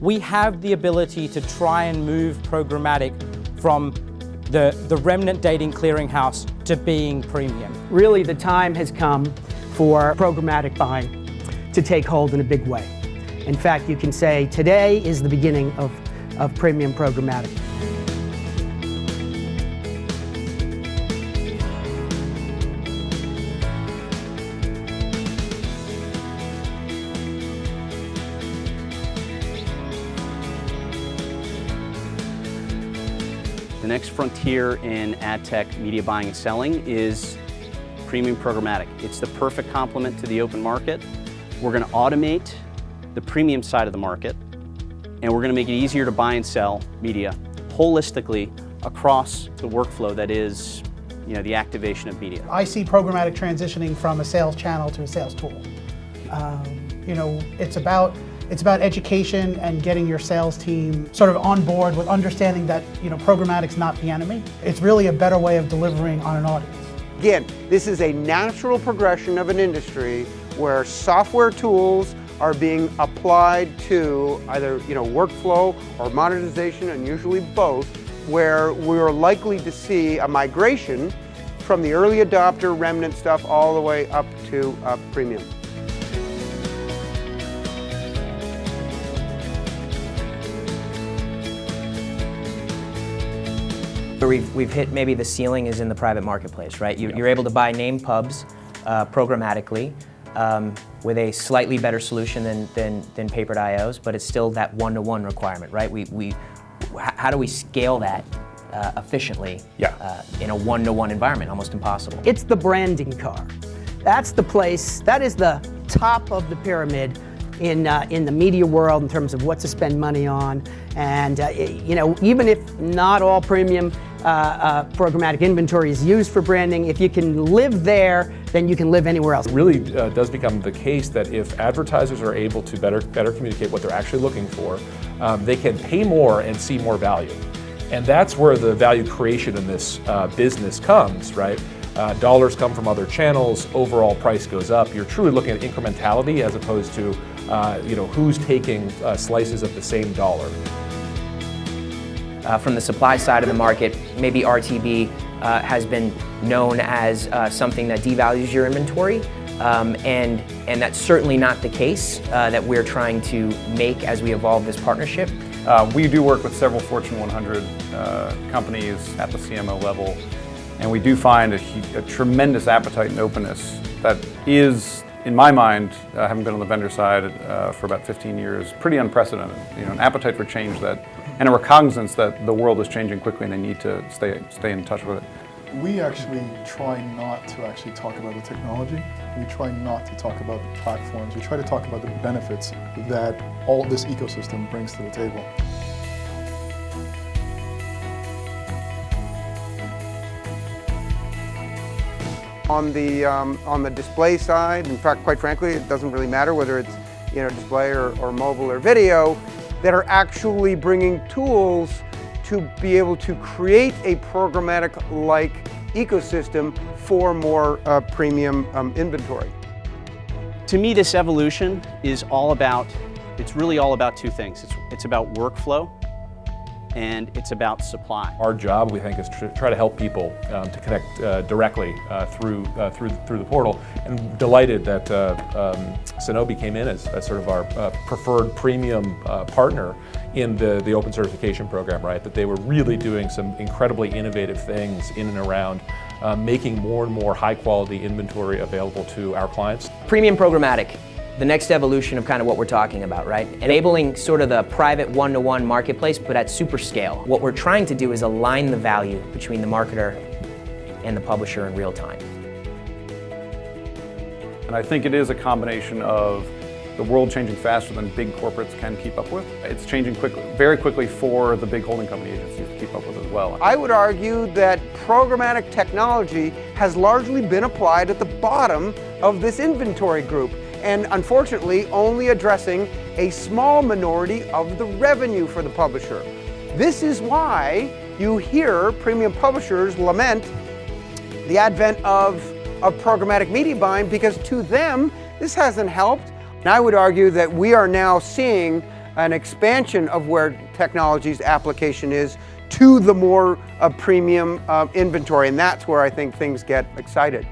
we have the ability to try and move programmatic from the remnant dating clearinghouse to being premium. Really, the time has come for programmatic buying to take hold in a big way. In fact, you can say today is the beginning of premium programmatic. The next frontier in ad tech media buying and selling is premium programmatic. It's the perfect complement to the open market. We're going to automate the premium side of the market, and we're going to make it easier to buy and sell media holistically across the workflow that is, the activation of media. I see programmatic transitioning from a sales channel to a sales tool. It's about education and getting your sales team sort of on board with understanding that programmatic's not the enemy. It's really a better way of delivering on an audience. Again, this is a natural progression of an industry where software tools are being applied to either workflow or monetization, and usually both, where we're likely to see a migration from the early adopter remnant stuff all the way up to premium. Where we've hit maybe the ceiling is in the private marketplace, right? You're able to buy name pubs programmatically with a slightly better solution than papered IOs, but it's still that one-to-one requirement, right? How do we scale that efficiently in a one-to-one environment? Almost impossible. It's the branding car. That's the place, that is the top of the pyramid in the media world in terms of what to spend money on. And even if not all premium programmatic inventory is used for branding, if you can live there, then you can live anywhere else. It really does become the case that if advertisers are able to better communicate what they're actually looking for, they can pay more and see more value. And that's where the value creation in this business comes, right? Dollars come from other channels, overall price goes up. You're truly looking at incrementality as opposed to who's taking slices of the same dollar. From the supply side of the market, maybe RTB has been known as something that devalues your inventory, and that's certainly not the case that we're trying to make as we evolve this partnership. We do work with several Fortune 100 companies at the CMO level, and we do find a tremendous appetite and openness that is, in my mind, having been on the vendor side for about 15 years, pretty unprecedented. An appetite for change and a recognizance that the world is changing quickly and they need to stay in touch with it. We actually try not to actually talk about the technology. We try not to talk about the platforms. We try to talk about the benefits that all this ecosystem brings to the table. On the display side, in fact, quite frankly, it doesn't really matter whether it's display or mobile or video, that are actually bringing tools to be able to create a programmatic-like ecosystem for more premium inventory. To me, this evolution is really all about two things. It's about workflow, and it's about supply. Our job, we think, is to try to help people to connect directly through the portal. And delighted that Sonobi came in as sort of our preferred premium partner in the open certification program, right? That they were really doing some incredibly innovative things in and around making more and more high quality inventory available to our clients. Premium programmatic. The next evolution of kind of what we're talking about, right? Enabling sort of the private one-to-one marketplace, but at super scale. What we're trying to do is align the value between the marketer and the publisher in real time. And I think it is a combination of the world changing faster than big corporates can keep up with. It's changing very quickly for the big holding company agencies to keep up with as well. I would argue that programmatic technology has largely been applied at the bottom of this inventory group, and unfortunately only addressing a small minority of the revenue for the publisher. This is why you hear premium publishers lament the advent of programmatic media buying, because to them this hasn't helped. And I would argue that we are now seeing an expansion of where technology's application is to the more premium inventory, and that's where I think things get excited.